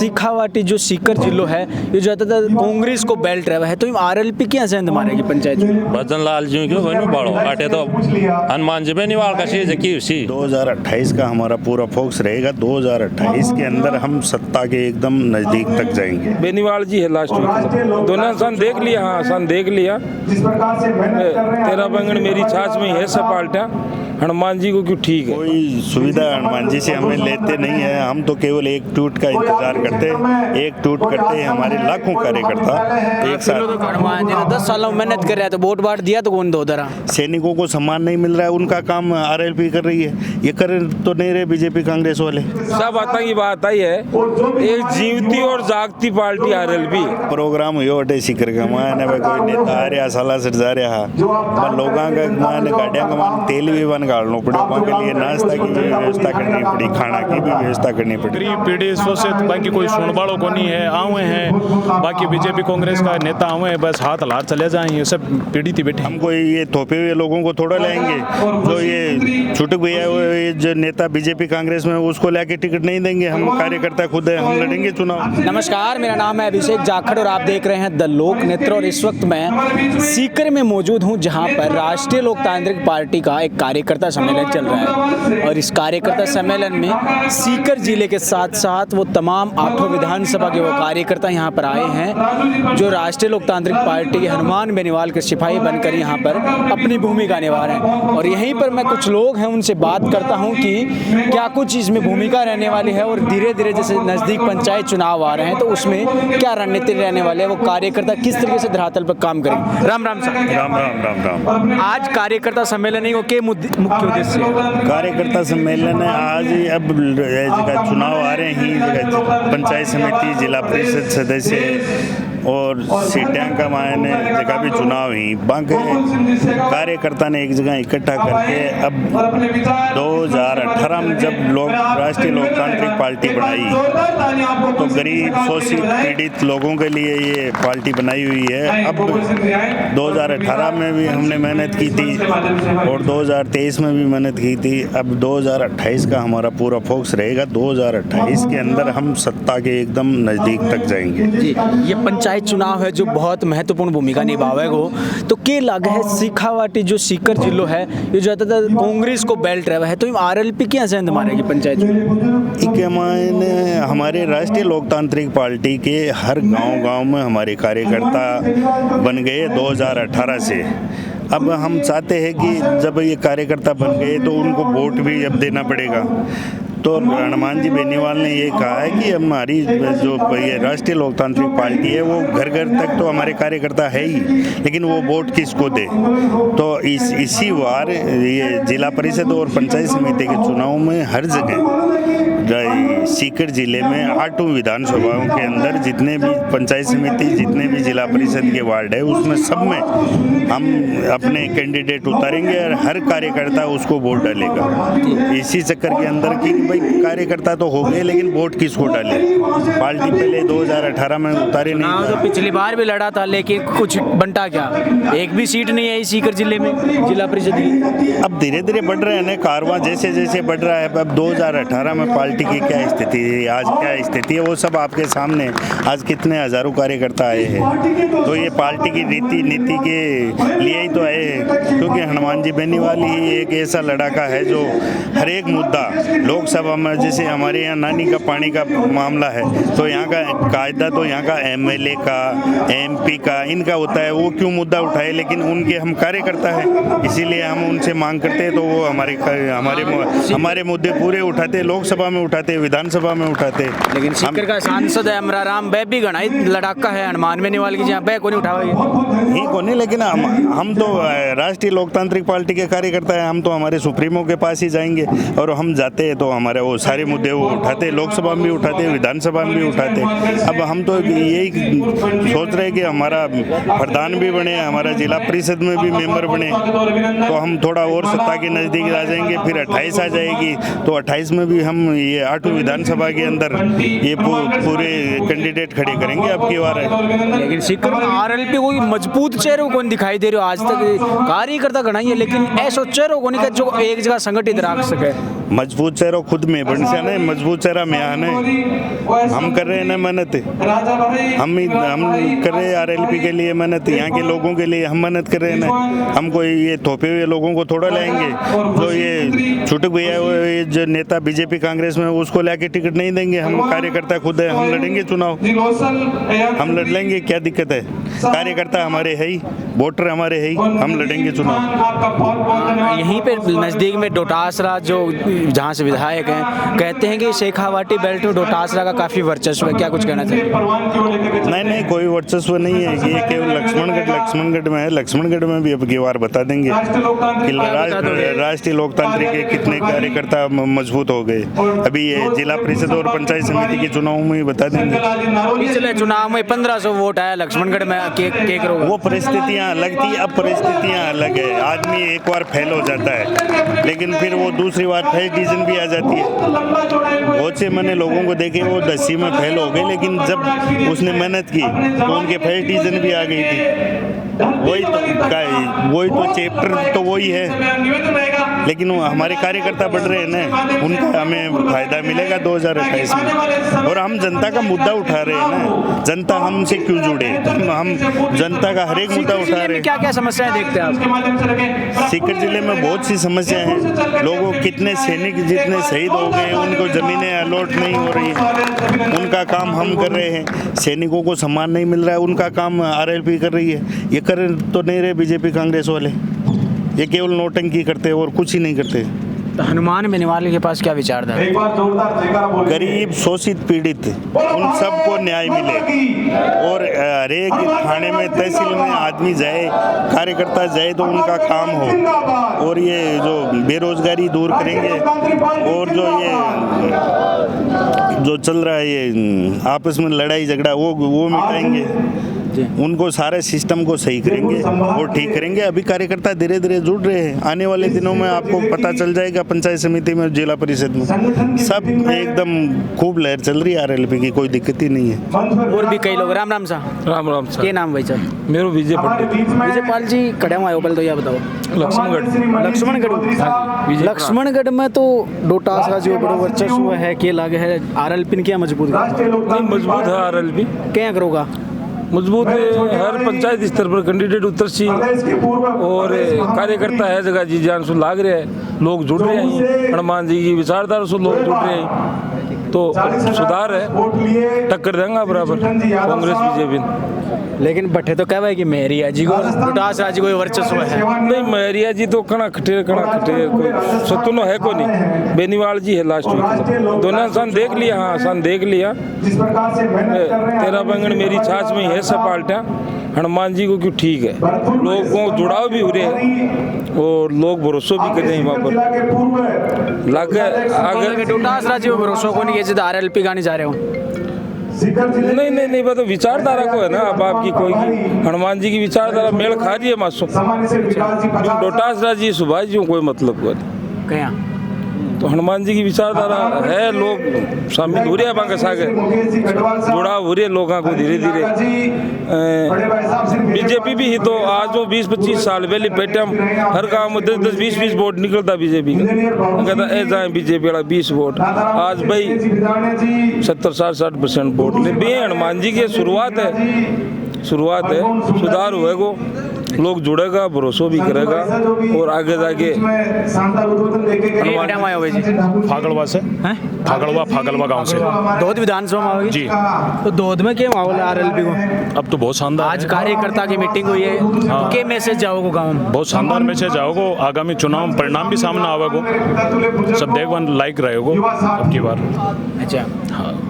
शिखावाटी जो सीकर जिलो है ये ज्यादातर कांग्रेस को बेल्ट रहा है, तो आरएलपी क्या सेंध मारेगी पंचायत में? भजन लाल जी क्यों बनो बड़ो अटे तो हनुमान जी बेनीवाल का शीज की उसी 2028 का हमारा पूरा फोकस रहेगा। 2028 के अंदर हम सत्ता के एकदम नजदीक तक जाएंगे। बेनीवाल जी है लास्ट वीक, दोनों सन देख लिया। हाँ सन देख लिया। तेरा बैंगन मेरी छाछ में है सब पाल्टा। हनुमान जी को क्यों ठीक है? कोई सुविधा हनुमान जी से हमें लेते नहीं है। हम तो केवल एक ट्वीट का इंतजार करते हैं। एक ट्वीट करते हैं हमारे लाखों कार्यकर्ता एक साथ। हनुमान जी 10 सालों में मेहनत कर रहे हैं, तो वोट बांट दिया तो कौन दो दरा? सैनिकों को सम्मान नहीं मिल रहा है, उनका काम आरएलपी कर रही है। ये कर तो नहीं रहे बीजेपी कांग्रेस वाले। सब आता की बात आई है, एक जीवती और जागती पार्टी आरएलपी। प्रोग्राम हुयो अटे सीकर का माने भाई कोई नेता आ रहा साला से जा रहा पर लोगों का माने गाड़ियां का मान तेल भी बन गाड़ना पड़े, वहाँ के लिए नाश्ता की भी व्यवस्था करनी पड़ी, खाना की भी व्यवस्था करनी पड़ी। गरीब पीढ़ी शोषित, बाकी कोई सुन वालों को नहीं है। आवे हैं बाकी बीजेपी कांग्रेस का नेता आवे हैं, बस हाथ हलार चले जाएंगे, सब पीड़ित ही बैठे। हम कोई ये थोपे हुए लोगों को थोड़ा लाएंगे। जो ये छुटक गया हुए जो नेता बीजेपी कांग्रेस में उसको लेके टिकट नहीं देंगे। हम कार्यकर्ता खुद है, हम लड़ेंगे चुनाव। नमस्कार, मेरा नाम है अभिषेक जाखड़ और आप देख रहे हैं द लोक नेत्र। और इस वक्त मैं सीकर में मौजूद हूं, जहां पर राष्ट्रीय लोकतांत्रिक पार्टी का एक कार्यकर्ता सम्मेलन चल रहा है। और इस कार्यकर्ता सम्मेलन में सीकर जिले के साथ साथ वो तमाम 8 विधानसभा के वो कार्यकर्ता यहाँ पर आए हैं, जो राष्ट्रीय लोकतांत्रिक पार्टी के हनुमान बेनीवाल के सिपाही बनकर यहाँ पर अपनी भूमिका निभा रहे हैं। और यहीं पर मैं कुछ लोग हैं उनसे बात करता हूँ कि क्या कुछ इसमें भूमिका रहने वाली है, और धीरे धीरे जैसे नज़दीक पंचायत चुनाव आ रहे हैं तो उसमें क्या रणनीति रहने वाले है, वो कार्यकर्ता किस तरीके से धरातल पर काम करेंगे। राम राम साहब। राम राम राम राम। आज कार्यकर्ता सम्मेलन है, वो के मुख्य उद्देश्य है? कार्यकर्ता सम्मेलन है आज ही। अब जगह चुनाव आ रहे हैं, पंचायत समिति, जिला परिषद सदस्य और सीटें का मायने जगह भी चुनाव ही बाकी कार्यकर्ता ने एक जगह इकट्ठा करके अब 2018 में जब लोग राष्ट्रीय लोकतांत्रिक पार्टी बनाई तो गरीब शोषित पीड़ित लोगों के लिए ये पार्टी बनाई हुई है। अब 2018 में भी हमने मेहनत की थी और 2023 में भी मेहनत की थी। अब 2028 का हमारा पूरा फोकस रहेगा। 2028 के अंदर हम सत्ता के एकदम नज़दीक तक जाएंगे। जी, ये पंचायत चुनाव है जो बहुत महत्वपूर्ण भूमिका निभावेगा, तो के लग है शिखावाटी जो सीकर जिलो है ये ज्यादातर कांग्रेस को बेल्ट रहा है, तो आरएलपी क्या सेंध मारेगी पंचायत में? इसके मायने हमारे राष्ट्रीय लोकतांत्रिक पार्टी के हर गांव में हमारे कार्यकर्ता बन गए 2018 से। अब हम चाहते हैं कि जब ये कार्यकर्ता बन गए तो उनको वोट भी अब देना पड़ेगा। तो हनुमान जी बेनीवाल ने ये कहा है कि हमारी जो ये राष्ट्रीय लोकतांत्रिक पार्टी है वो घर घर तक तो हमारे कार्यकर्ता है ही, लेकिन वो वोट किसको दे। तो इसी बार ये जिला परिषद और पंचायत समिति के चुनाव में हर जगह सीकर जिले में 8 विधानसभाओं के अंदर जितने भी पंचायत समिति, जितने भी जिला परिषद के वार्ड है, उसमें सब में हम अपने कैंडिडेट उतारेंगे और हर कार्यकर्ता उसको वोट डालेगा। इसी चक्कर के अंदर कि भाई कार्यकर्ता तो हो गए, लेकिन वोट किसको डाले। पार्टी पहले 2018 में उतारे नहीं। तो पिछली बार भी लड़ा था, लेकिन कुछ बनता क्या? एक भी सीट नहीं आई सीकर जिले में जिला परिषद की। अब धीरे धीरे बढ़ रहे हैं ना कारवां, जैसे जैसे बढ़ रहा है। अब 2018 में पार्टी की क्या स्थिति है, आज क्या स्थिति है, वो सब आपके सामने। आज कितने हजारों कार्यकर्ता आए हैं, तो ये पार्टी की नीति के लिए ही तो आए हैं। क्योंकि हनुमान जी बेनीवाल ही एक ऐसा लड़ाका है जो हर एक मुद्दा लोकसभा में, जैसे हमारे यहाँ नानी का पानी का मामला है तो यहाँ का कायदा तो यहाँ का एमएलए का, एमपी का, इनका होता है, वो क्यों मुद्दा उठाए। लेकिन उनके हम कार्यकर्ता हैं, इसीलिए हम उनसे मांग करते हैं तो वो हमारे मुद्दे पूरे उठाते, लोकसभा में उठाते, विधानसभा में उठाते। लेकिन सीकर का सांसद है अमरा राम बे भी गणाई लड़ाका है हनुमान बेनीवाल की, जहाँ बे को नहीं उठावा ही को नहीं। लेकिन हम तो राष्ट्रीय लोकतांत्रिक पार्टी के कार्यकर्ता हैं, हम तो हमारे सुप्रीमो के पास ही जाएंगे और हम जाते हैं तो हमारे वो सारे मुद्दे वो उठाते, लोकसभा में भी उठाते, विधानसभा में भी उठाते। अब हम तो यही सोच रहे हैं कि हमारा प्रधान भी बने, हमारा जिला परिषद में भी मेंबर बने, तो हम थोड़ा और सत्ता के नज़दीक आ जाएंगे। फिर 28 आ जाएगी तो 28 में भी हम ये 8 विधानसभा के अंदर ये पूरे कैंडिडेट खड़े करेंगे अब की बार। लेकिन सीकर में आरएलपी कोई मजबूत चेहरे को दिखाई दे रहे हो, आज तक कार्यकर्ता गणाई है, लेकिन ऐसा चेहरों को नहीं जो एक जगह संगठित रख सके। मजबूत चेहरा खुद मजबूत में बन से ना मजबूत चरा में आने हम कर रहे हैं ना मेहनत हम कर रहे हैं आरएलपी के लिए मेहनत यहाँ के लोगों के लिए हम मेहनत कर रहे हैं ना हम कोई ये थोपे हुए लोगों को थोड़ा लाएंगे जो ये छुटक भैया ये जो नेता बीजेपी कांग्रेस में उसको लाके टिकट नहीं देंगे हम कार्यकर्ता खुद है हम लड़ेंगे चुनाव हम लड़ लेंगे क्या दिक्कत है कार्यकर्ता हमारे है ही वोटर हमारे है ही हम लड़ेंगे चुनाव। यहीं पे नज़दीक में डोटासरा जो जहाँ से विधायक हैं कहते हैं कि शेखावाटी बेल्ट में डोटासरा का काफ़ी वर्चस्व है, क्या कुछ कहना चाहिए? नहीं कोई वर्चस्व नहीं है ये केवल लक्ष्मणगढ़ में है। लक्ष्मणगढ़ में भी अब की बार बता देंगे कि राष्ट्रीय लोकतांत्रिक के कितने कार्यकर्ता मजबूत हो गए। अभी ये जिला परिषद और पंचायत समिति के चुनाव में ही बता देंगे। पिछले चुनाव में 1500 वोट आया लक्ष्मणगढ़ में वो परिस्थितियाँ अलग थी, अब परिस्थितियाँ अलग है। आदमी एक बार फेल हो जाता है लेकिन फिर वो दूसरी बार फर्स्ट डिवीजन भी आ जाती है। बहुत से मैंने लोगों को देखे वो 10वीं में फेल हो गए लेकिन जब उसने मेहनत की तो उनके फर्स्ट डिवीजन भी आ गई थी। वही तो चैप्टर तो वही है लेकिन हमारे कार्यकर्ता बढ़ रहे हैं ना उनका हमें फायदा मिलेगा 2028 में। और हम जनता का मुद्दा उठा रहे हैं ना, जनता हमसे क्यों जुड़े, हम जनता का हर एक मुद्दा उठा रहे हैं। क्या क्या समस्याएं देखते हैं आप? सीकर जिले में बहुत सी समस्याएं हैं। लोगों कितने सैनिक जितने शहीद हो गए उनको जमीनें अलॉट नहीं हो रही, उनका काम हम कर रहे हैं। सैनिकों को सम्मान नहीं मिल रहा है, उनका काम आरएलपी कर रही है। ये कर तो नहीं रहे बीजेपी कांग्रेस वाले, ये केवल नोटंकी करते हैं और कुछ ही नहीं करते। तो हनुमान बेनीवाल के पास क्या विचारधारा है? गरीब शोषित पीड़ित उन सबको न्याय मिले और हर एक थाने में तहसील में आदमी जाए कार्यकर्ता जाए तो उनका काम हो। और ये जो बेरोजगारी दूर करेंगे और जो चल रहा है ये आपस में लड़ाई झगड़ा वो मिटाएंगे, उनको सारे सिस्टम को सही करेंगे और ठीक करेंगे। अभी कार्यकर्ता धीरे धीरे जुड़ रहे हैं, आने वाले दिनों में आपको पता चल जाएगा पंचायत समिति में जिला परिषद में सब एकदम खूब लहर चल रही है आरएलपी की, कोई दिक्कत ही नहीं है। और भी कई लोग राम राम सा राम सा के नाम भाई साहब? मेरा विजय विजयपाल जी कड़े में आयो पहले तो यह बताओ। लक्ष्मणगढ़ में तो डोटासरा जो बड़ो वर्चस्व है के लागे है आरएलपी क्या मजबूत मजबूत है आरएलपी क्या करोगा मजबूत हर पंचायत स्तर पर कैंडिडेट उतर सी और कार्यकर्ता है जगह जी जान सु लाग रहे हैं, लोग जुड़ रहे हैं हनुमान जी की विचारधारा से लोग जुड़ रहे हैं तो सुधार है, टक्कर देंगे बराबर कांग्रेस बीजेपी। लेकिन बट्टे तो कह कि मेहरिया जी को डोटासरा जी को वर्चस्व है। नहीं मेहरिया जी तो कणा खटे कोई सतुनो है को नहीं, बेनीवाल जी है लास्ट वीक दोनों सन देख लिया। हाँ सन देख लिया, तेरा बैंगन मेरी छाछ में है सब पाल्टा हनुमान जी को क्यों ठीक है, लोगों को जुड़ाव भी हो रहे हैं और लोग भरोसा भी कर रहे हैं वहाँ पर लागे आगे। डोटासरा जी को भरोसा को नहीं है आरएलपी गाने जा रहे हो? नहीं वो तो विचारधारा को है ना, अब आपकी कोई हनुमान जी की विचारधारा मेल खा रही है मासो डोटासरा जी सुभाष जी कोई मतलब को क्या तो हनुमान जी की विचारधारा है, लोग शामिल हो रहे हैं बांका सागे जुड़ाव हो रहे हैं लोगों को धीरे धीरे। बीजेपी भी ही तो आज वो 20-25 साल पहले पेटम हर गांव में 10-20 वोट निकलता बीजेपी का, कहता ए जाए बीजेपी वाला 20 वोट, आज भाई 70-60% वोट ले भी हनुमान जी की शुरुआत है सुधार हुएगा, लोग जुड़ेगा भरोसा भी करेगा और आगे जाके फागड़वा से फागड़वा गांव से दौद विधानसभा में जी। तो दौद में क्या माहौल है आरएलपी को? अब तो बहुत शानदार आज कार्यकर्ता की मीटिंग हुई है, क्या मैसेज जाओगे गाँव में? बहुत शानदार मैसेज आओगे, आगामी चुनाव परिणाम भी सामने आवेगो, सब देखवन लाइक रहेगो अब की बार। अच्छा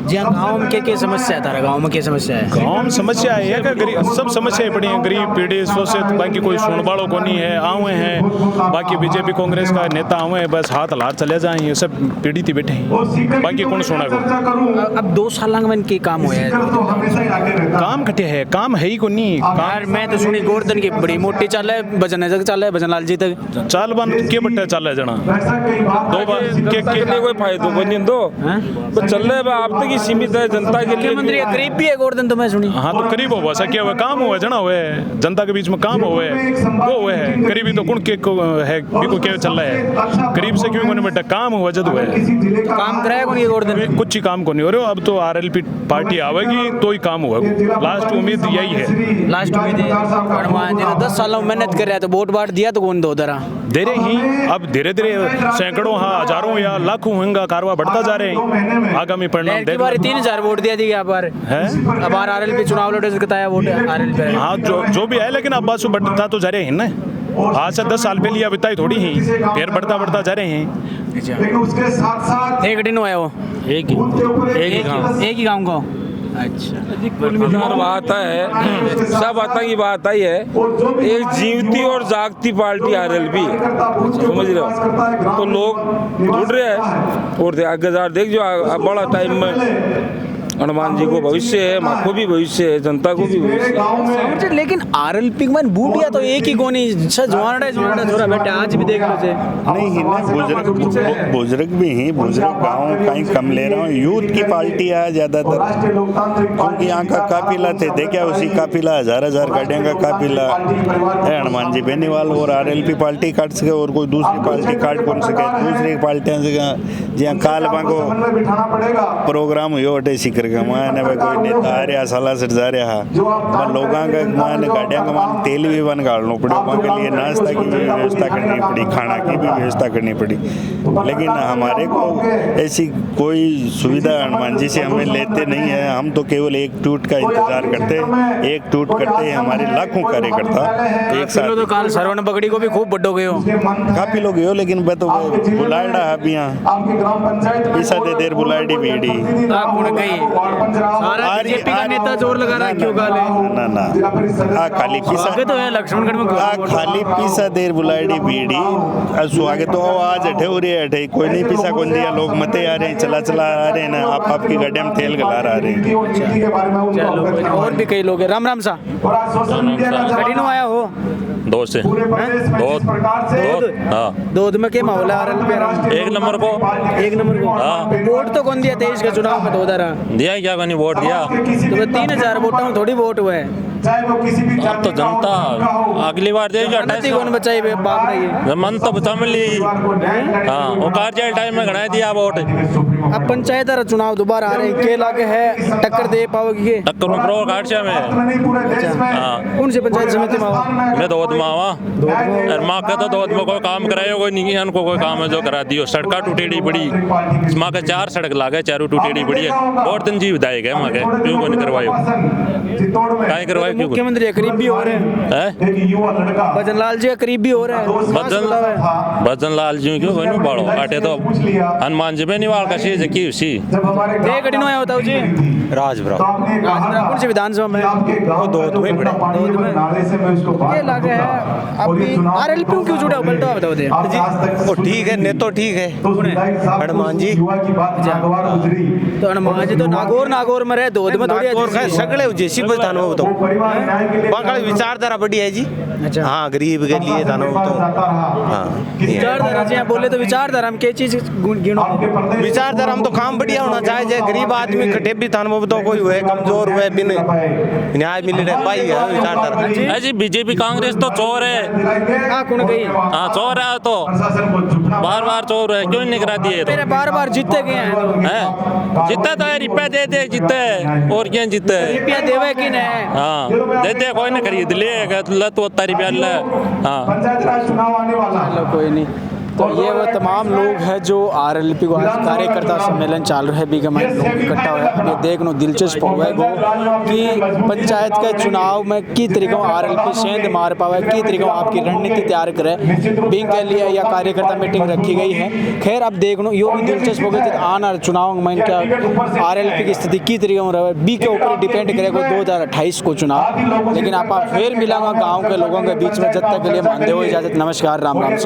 जी हाँ, गाँव में क्या समस्या है? गाँव में क्या समस्या है? गाँव में समस्या है कि गरीब सब समस्याएं पड़ी हैं, गरीब पीड़ित शोषित, बाकी कोई सुनवाड़ो को नहीं है, आवे हैं बाकी बीजेपी कांग्रेस का नेता आवे हैं बस हाथ हलार चले जाए, ये सब पीड़ित ही बैठे हैं, बाकी कौन सुनेगा। अब 2 साल में इनके काम हुआ है, काम कटे है, काम है ही को नहीं यार। मैं तो सुनी गोवर्धन की बड़ी मोटी चाल है, भजन तक चाल है, भजन लाल जी तक चाल बन के बट्टे चल जना 2 बार के कोई फायदा को नहीं दो चल रहे आप तक ही सीमित है, जनता के लिए मुख्यमंत्री के करीब भी एक और दिन तो मैं सुनी। हाँ तो करीब हुआ सके हुए काम हुआ जना हुए जनता के बीच में काम हुए वो हुए है करीबी तो कुण के को है भी को क्या चल रहा है करीब से क्यों कोने बेटा काम हुआ जद हुआ है काम कराया कौन एक और दिन? कुछ ही काम को नहीं हो रहा अब तो आरएलपी पार्टी आवेगी तो ही काम हुआ लास्ट उम्मीद यही है। लास्ट में दे हनुमान जी ने 10 सालों में मेहनत कर रहा है तो वोट बांट दिया तो कौन दो दरा दे रहे ही अब धीरे धीरे सैकड़ों हाँ हजारों या लाखों होंगे कारवा बढ़ता जा रहे हैं आगामी परिणाम की बार 3000 वोट दिया दिया पर है अब आरएलपी चुनाव लड़े बताया वोट आरएलपी। हाँ जो भी है लेकिन अब बात बढ़ता तो जा रहे हैं ना आज से 10 साल पहले अब इतना ही थोड़ी ही फिर बढ़ता बढ़ता जा रहे हैं। लेकिन उसके साथ साथ एक दिन हुआ है वो एक ही गाँव को। अच्छा कुल मिलाकर बात है सब आता की बात आई है एक जीवती और जागती पार्टी आरएलपी समझ रहे हो तो लोग जुड़ रहे हैं और आगे देख जो बड़ा टाइम में हनुमान जी को भविष्य है, माँ को भी भविष्य है, जनता को भी भविष्य है। लेकिन आरएलपी में बूटिया तो एक ही कोनी जवानड़ा थोड़ा बेटा आज भी देख लो से नहीं ना बुजुर्ग भी हैं बुजुर्ग गाँव कहीं कम ले रहा हूँ यूथ की पार्टी है ज़्यादातर क्योंकि यहाँ का काफिला थे देखा उसी काफिला हजार गाड़ियों का काफिला है हनुमान जी बेनीवाल और आरएलपी पार्टी काट सके और कोई दूसरी पार्टी काट कौन सके दूसरी पार्टियां से जहाँ काल को प्रोग्राम हुए अटे सीकर माने कोई नेता आ रहा साला से जा रहा लोगों का माने गाड़ियाँ का मान तेल भी बन गाड़ना पड़े वहाँ के लिए नाश्ता की भी व्यवस्था करनी पड़ी खाना की भी व्यवस्था करनी पड़ी लेकिन हमारे को ऐसी कोई सुविधा हनुमान जी से हमें लेते नहीं है हम तो केवल एक ट्वीट का इंतजार करते एक ट्वीट करते हैं हमारे लाखों कार्यकर्ता एक साथ तो काल सरवण पकड़ी को भी खूब बड्डो गए हो काफी लोग हो लेकिन मैं तो बुलाड़ा अभी यहाँ पैसा दे देर बुलाड़ी बीड़ी सारा बीजेपी का नेता जोर लगा रहा है क्यों गाले ना आ खाली पीसा तो है लक्ष्मणगढ़ में आ खाली पीसा देर बुलाड़ी बीड़ी सुहागे तो आज अठे हो रही है अठे कोई नहीं पीसा कौन दिया लोग मते आ रहे हैं चला आ रहे हैं ना आप आपकी गाड़ी में तेल गला रहे हैं चलो और भी कई लोग हैं राम राम सा कठिन आया हो दो से दो में क्या माहौल है आरएलपी एक नंबर को हाँ वोट तो कौन दिया 23 का चुनाव में 2000 दिया क्या कोई वोट दिया तो 3000 वोटों में थोड़ी वोट हुए अब तो जनता अगली बार देगी नती कौन बचाई बाप रही मन तो बचा मिली हाँ वो कार्य टाइम में गणा दिया वोट अब पंचायत चुनाव दोबारा आ रहे हैं के लागे है टक्कर दे पाओगे टक्कर में प्रो काटशा में हाँ कौन सी पंचायत समिति में मैं दौद मावा और माँ का तो दौद में कोई काम कराया कोई नहीं है उनको कोई काम है जो करा दियो सड़का टूटेड़ी पड़ी माँ के 4 सड़क लागे चारों टूटेड़ी पड़ी है और दिन जी विधायक है माँ के क्यों कोई नहीं करवायो काहे करवायो क्यों मुख्यमंत्री के करीब भी हो रहे हैं भजन लाल जी के करीब भी हो रहे हैं भजन लाल जी क्यों कोई नहीं बाड़ो आटे तो हनुमान जी बेनीवाल का शीज की उसी एक कठिन आया बताओ जी राजभरा कौन सी विधानसभा में वो दो में पड़े ये लागे है अभी आरएलपी क्यों जुड़ा पलटा बताओ दे वो ठीक है ने तो ठीक है हनुमान जी तो हनुमान जी तो नागौर में रहे दूध में थोड़ी सगळे जेसी पर थानो तो बांका विचारधारा बड़ी है जी अच्छा हाँ गरीब के लिए थानो तो हाँ विचारधारा जी बोले तो विचारधारा हम क्या चीज गिनो विचारधारा हम तो काम बढ़िया होना चाहिए गरीब आदमी कटे भी थानो तो कोई हुए कमजोर हुए बिन न्याय मिल रहे भाई है विचारधारा ऐसी बीजेपी कांग्रेस तो चोर है हाँ कौन गई हाँ चोर है तो बार चोर है क्यों नहीं करा दिए तो बार जीते गए हैं जीते तो रुपया दे जीते और क्या जीते रुपया देवे कि नहीं हाँ दे कोई नहीं खरीद ले तो रुपया ले हाँ चलो कोई नहीं तो ये वो तमाम लोग हैं जो आरएलपी को आज कार्यकर्ता सम्मेलन चालू है बीगमाई लोग इकट्ठा हुआ है अब ये देखना दिलचस्प हुआ है कि पंचायत के चुनाव में की तरीकों आरएलपी सेंध मार पावे की तरीकों आपकी रणनीति तैयार करे बिंग के लिए या कार्यकर्ता मीटिंग रखी गई है खैर अब देखना यो भी दिलचस्प हो गया आना चुनाव में क्या आरएलपी की स्थिति की तरीके में रहे बी के ऊपर डिपेंड करेगा 2028 को चुनाव लेकिन आप फिर मिलांगा गाँव के लोगों के बीच में जब तक के लिए मानते हो इजाजत नमस्कार राम राम।